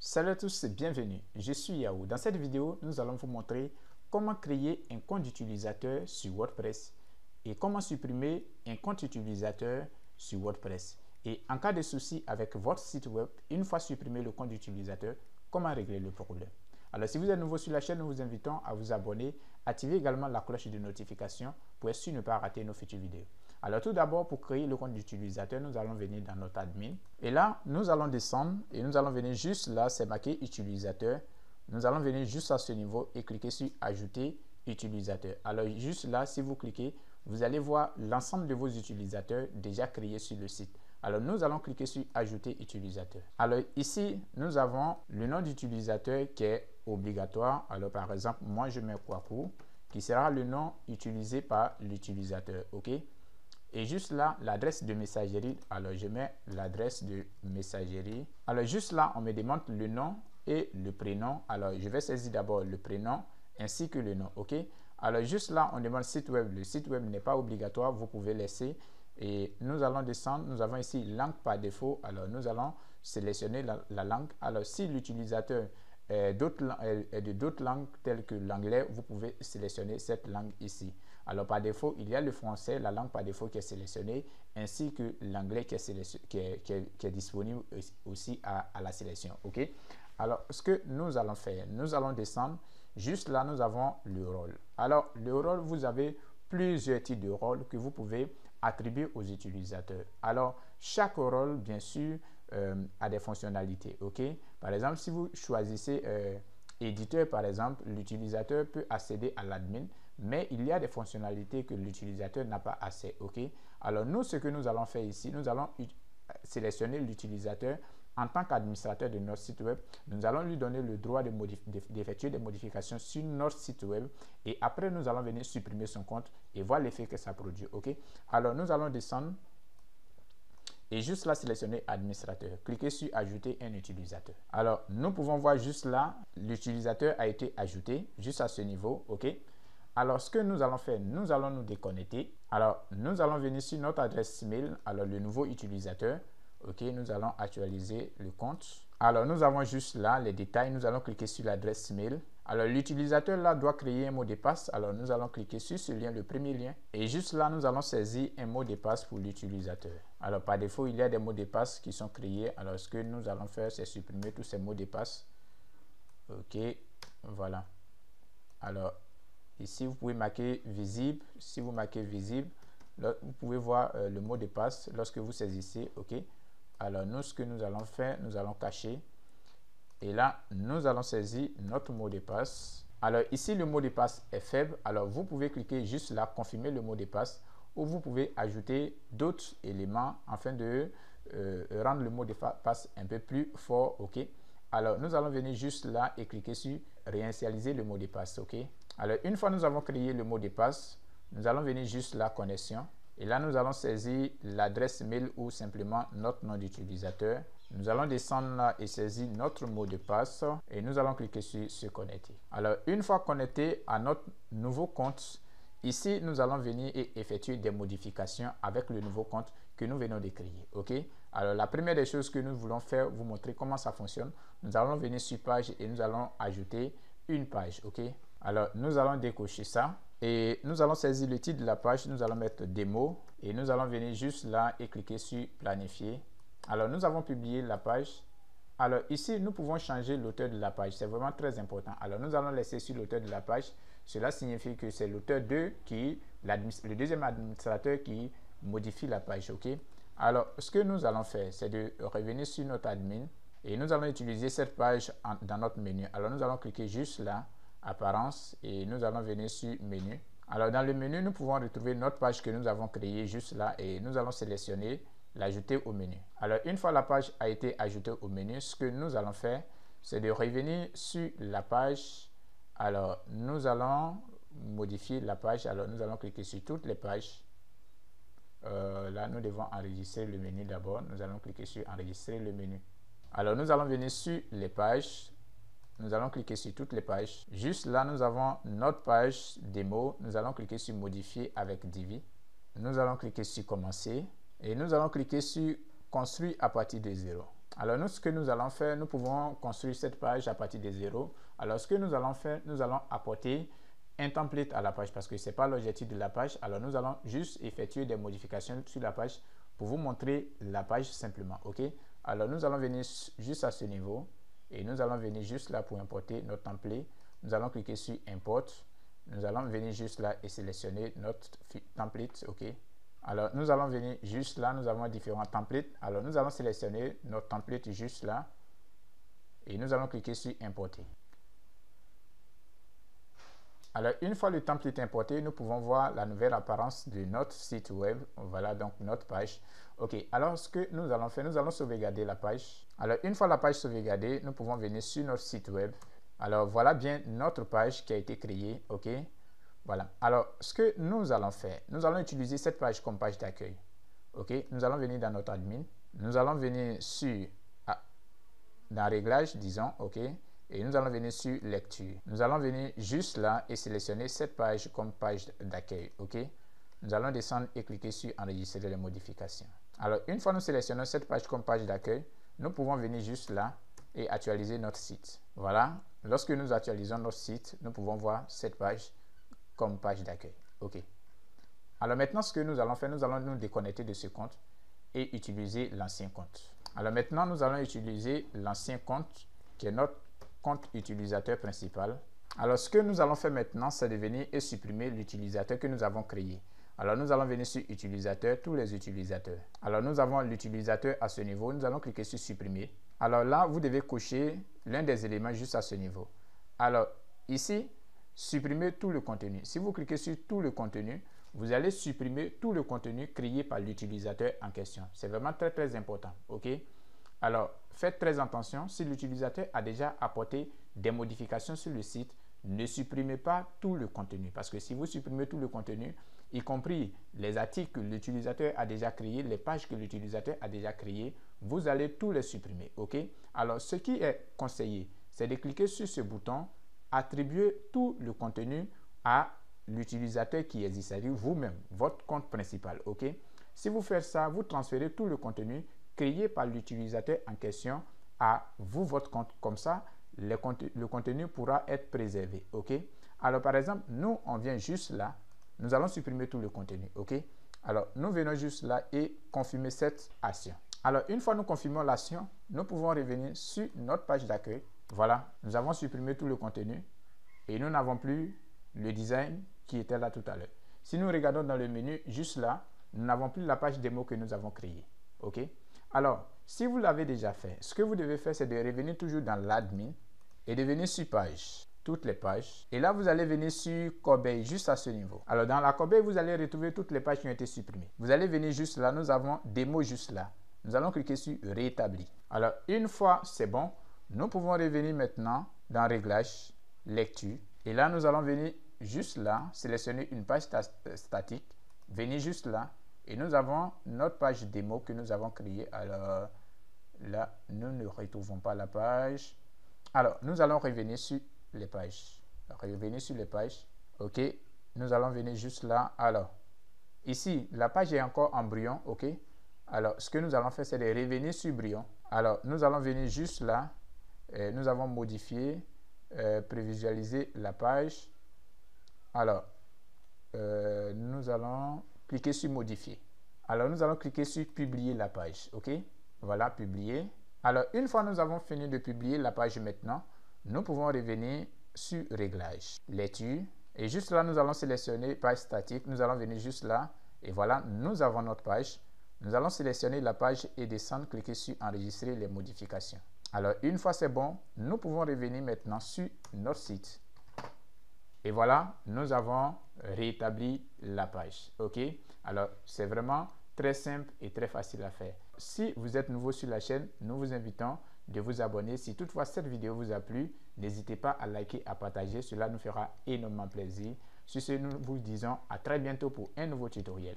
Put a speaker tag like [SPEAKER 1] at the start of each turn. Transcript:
[SPEAKER 1] Salut à tous et bienvenue, je suis Yao. Dans cette vidéo, nous allons vous montrer comment créer un compte utilisateur sur WordPress et comment supprimer un compte utilisateur sur WordPress. Et en cas de souci avec votre site web, une fois supprimé le compte utilisateur, comment régler le problème. Alors si vous êtes nouveau sur la chaîne, nous vous invitons à vous abonner, activer également la cloche de notification pour être sûr de ne pas rater nos futures vidéos. Alors tout d'abord, pour créer le compte d'utilisateur, nous allons venir dans notre admin. Et là, nous allons descendre et nous allons venir juste là, c'est marqué utilisateur. Nous allons venir juste à ce niveau et cliquer sur ajouter utilisateur. Alors juste là, si vous cliquez, vous allez voir l'ensemble de vos utilisateurs déjà créés sur le site. Alors nous allons cliquer sur ajouter utilisateur. Alors ici, nous avons le nom d'utilisateur qui est obligatoire. Alors par exemple, moi je mets Kwaku qui sera le nom utilisé par l'utilisateur. OK? Et juste là, l'adresse de messagerie, alors je mets l'adresse de messagerie. Alors juste là, on me demande le nom et le prénom. Alors je vais saisir d'abord le prénom ainsi que le nom, ok? Alors juste là, on demande site web. Le site web n'est pas obligatoire, vous pouvez laisser. Et nous allons descendre, nous avons ici langue par défaut. Alors nous allons sélectionner la langue. Alors si l'utilisateur est de d'autres langues telles que l'anglais, vous pouvez sélectionner cette langue ici. Alors par défaut, il y a le français, la langue par défaut qui est sélectionnée, ainsi que l'anglais qui est disponible aussi à la sélection. Ok? Alors ce que nous allons faire, nous allons descendre. Juste là, nous avons le rôle. Alors le rôle, vous avez plusieurs types de rôles que vous pouvez attribuer aux utilisateurs. Alors chaque rôle, bien sûr, a des fonctionnalités. Ok? Par exemple, si vous choisissez éditeur, par exemple, l'utilisateur peut accéder à l'admin, mais il y a des fonctionnalités que l'utilisateur n'a pas accès. Ok? Alors nous, ce que nous allons faire ici, nous allons sélectionner l'utilisateur en tant qu'administrateur de notre site web. Nous allons lui donner le droit d'effectuer des modifications sur notre site web et après nous allons venir supprimer son compte et voir l'effet que ça produit. Ok? Alors nous allons descendre et juste là sélectionner administrateur. Cliquez sur ajouter un utilisateur. Alors nous pouvons voir juste là, l'utilisateur a été ajouté juste à ce niveau. Ok? Alors ce que nous allons faire, nous allons nous déconnecter. Alors nous allons venir sur notre adresse email, alors le nouveau utilisateur. Ok, nous allons actualiser le compte. Alors nous avons juste là les détails, nous allons cliquer sur l'adresse email. Alors l'utilisateur là doit créer un mot de passe. Alors nous allons cliquer sur ce lien, le premier lien. Et juste là, nous allons saisir un mot de passe pour l'utilisateur. Alors par défaut, il y a des mots de passe qui sont créés. Alors ce que nous allons faire, c'est supprimer tous ces mots de passe. Ok, voilà. Alors ici, vous pouvez marquer visible. Si vous marquez visible, là, vous pouvez voir le mot de passe lorsque vous saisissez. Ok. Alors nous, ce que nous allons faire, nous allons cacher. Et là, nous allons saisir notre mot de passe. Alors ici, le mot de passe est faible. Alors vous pouvez cliquer juste là, confirmer le mot de passe. Ou vous pouvez ajouter d'autres éléments afin de rendre le mot de passe un peu plus fort. Ok. Alors nous allons venir juste là et cliquer sur réinitialiser le mot de passe. Ok. Alors une fois nous avons créé le mot de passe, nous allons venir juste là, connexion. Et là, nous allons saisir l'adresse mail ou simplement notre nom d'utilisateur. Nous allons descendre là et saisir notre mot de passe et nous allons cliquer sur se connecter. Alors, une fois connecté à notre nouveau compte, ici, nous allons venir et effectuer des modifications avec le nouveau compte que nous venons de créer. OK? Alors, la première des choses que nous voulons faire, vous montrer comment ça fonctionne. Nous allons venir sur page et nous allons ajouter une page. OK? Alors, nous allons décocher ça. Et nous allons saisir le titre de la page, nous allons mettre démo et nous allons venir juste là et cliquer sur planifier. Alors nous avons publié la page. Alors ici, nous pouvons changer l'auteur de la page, c'est vraiment très important. Alors nous allons laisser sur l'auteur de la page. Cela signifie que c'est l'auteur 2 le deuxième administrateur qui modifie la page. Ok. Alors ce que nous allons faire, c'est de revenir sur notre admin et nous allons utiliser cette page dans notre menu. Alors nous allons cliquer juste là. Apparence et nous allons venir sur menu. Alors dans le menu, nous pouvons retrouver notre page que nous avons créée juste là et nous allons sélectionner l'ajouter au menu. Alors une fois la page a été ajoutée au menu, ce que nous allons faire, c'est de revenir sur la page. Alors nous allons modifier la page. Alors nous allons cliquer sur toutes les pages. Là nous devons enregistrer le menu d'abord. Nous allons cliquer sur enregistrer le menu. Alors nous allons venir sur les pages. Nous allons cliquer sur toutes les pages. Juste là, nous avons notre page démo. Nous allons cliquer sur modifier avec Divi. Nous allons cliquer sur commencer. Et nous allons cliquer sur construire à partir de 0. Alors, nous, ce que nous allons faire, nous pouvons construire cette page à partir de 0. Alors, ce que nous allons faire, nous allons apporter un template à la page parce que ce n'est pas l'objectif de la page. Alors, nous allons juste effectuer des modifications sur la page pour vous montrer la page simplement. OK? Alors, nous allons venir juste à ce niveau et nous allons venir juste là pour importer notre template. Nous allons cliquer sur Import. Nous allons venir juste là et sélectionner notre template. OK? Alors, nous allons venir juste là. Nous avons différents templates. Alors, nous allons sélectionner notre template juste là et nous allons cliquer sur Importer. Alors, une fois le template importé, nous pouvons voir la nouvelle apparence de notre site web. Voilà donc notre page. OK, alors ce que nous allons faire, nous allons sauvegarder la page. Alors, une fois la page sauvegardée, nous pouvons venir sur notre site web. Alors, voilà bien notre page qui a été créée. OK, voilà. Alors, ce que nous allons faire, nous allons utiliser cette page comme page d'accueil. OK, nous allons venir dans notre admin. Nous allons venir sur dans Réglages, disons. OK. Et nous allons venir sur Lecture. Nous allons venir juste là et sélectionner cette page comme page d'accueil. OK? Nous allons descendre et cliquer sur Enregistrer les modifications. Alors, une fois nous sélectionnons cette page comme page d'accueil, nous pouvons venir juste là et actualiser notre site. Voilà. Lorsque nous actualisons notre site, nous pouvons voir cette page comme page d'accueil. OK? Alors maintenant, ce que nous allons faire, nous allons nous déconnecter de ce compte et utiliser l'ancien compte. Alors maintenant, nous allons utiliser l'ancien compte qui est notre compte utilisateur principal. Alors, ce que nous allons faire maintenant, c'est de venir et supprimer l'utilisateur que nous avons créé. Alors, nous allons venir sur utilisateur, tous les utilisateurs. Alors, nous avons l'utilisateur à ce niveau. Nous allons cliquer sur supprimer. Alors là, vous devez cocher l'un des éléments juste à ce niveau. Alors, ici, supprimer tout le contenu. Si vous cliquez sur tout le contenu, vous allez supprimer tout le contenu créé par l'utilisateur en question. C'est vraiment très, très important. OK? Alors, faites très attention, si l'utilisateur a déjà apporté des modifications sur le site, ne supprimez pas tout le contenu. Parce que si vous supprimez tout le contenu, y compris les articles que l'utilisateur a déjà créés, les pages que l'utilisateur a déjà créées, vous allez tous les supprimer. OK? Alors, ce qui est conseillé, c'est de cliquer sur ce bouton, attribuer tout le contenu à l'utilisateur qui existe, c'est-à-dire vous-même, votre compte principal. OK? Si vous faites ça, vous transférez tout le contenu créé par l'utilisateur en question à vous, votre compte. Comme ça, le contenu pourra être préservé. OK? Alors, par exemple, nous, on vient juste là. Nous allons supprimer tout le contenu. OK? Alors, nous venons juste là et confirmer cette action. Alors, une fois nous confirmons l'action, nous pouvons revenir sur notre page d'accueil. Voilà, nous avons supprimé tout le contenu et nous n'avons plus le design qui était là tout à l'heure. Si nous regardons dans le menu, juste là, nous n'avons plus la page démo que nous avons créée. OK? Alors, si vous l'avez déjà fait, ce que vous devez faire, c'est de revenir toujours dans l'admin et de venir sur page, toutes les pages. Et là, vous allez venir sur corbeille, juste à ce niveau. Alors, dans la corbeille, vous allez retrouver toutes les pages qui ont été supprimées. Vous allez venir juste là, nous avons démo juste là. Nous allons cliquer sur rétablir. Alors, une fois c'est bon, nous pouvons revenir maintenant dans Réglages, Lecture. Et là, nous allons venir juste là, sélectionner une page statique, venir juste là. Et nous avons notre page démo que nous avons créée. Alors là, nous ne retrouvons pas la page. Alors, nous allons revenir sur les pages. Revenir sur les pages. OK. Nous allons venir juste là. Alors, ici, la page est encore en brouillon. OK. Alors, ce que nous allons faire, c'est de revenir sur brouillon. Alors, nous allons venir juste là. Nous avons modifié, prévisualiser la page. Alors, nous allons cliquer sur modifier. Alors, nous allons cliquer sur publier la page. OK? Voilà, publier. Alors, une fois nous avons fini de publier la page maintenant, nous pouvons revenir sur Réglages, Lecture. Et juste là, nous allons sélectionner page statique. Nous allons venir juste là. Et voilà, nous avons notre page. Nous allons sélectionner la page et descendre, cliquer sur Enregistrer les modifications. Alors, une fois c'est bon, nous pouvons revenir maintenant sur notre site. Et voilà, nous avons rétabli la page. OK? Alors, c'est vraiment très simple et très facile à faire. Si vous êtes nouveau sur la chaîne, nous vous invitons de vous abonner. Si toutefois cette vidéo vous a plu, n'hésitez pas à liker, à partager. Cela nous fera énormément plaisir. Sur ce, nous vous disons à très bientôt pour un nouveau tutoriel.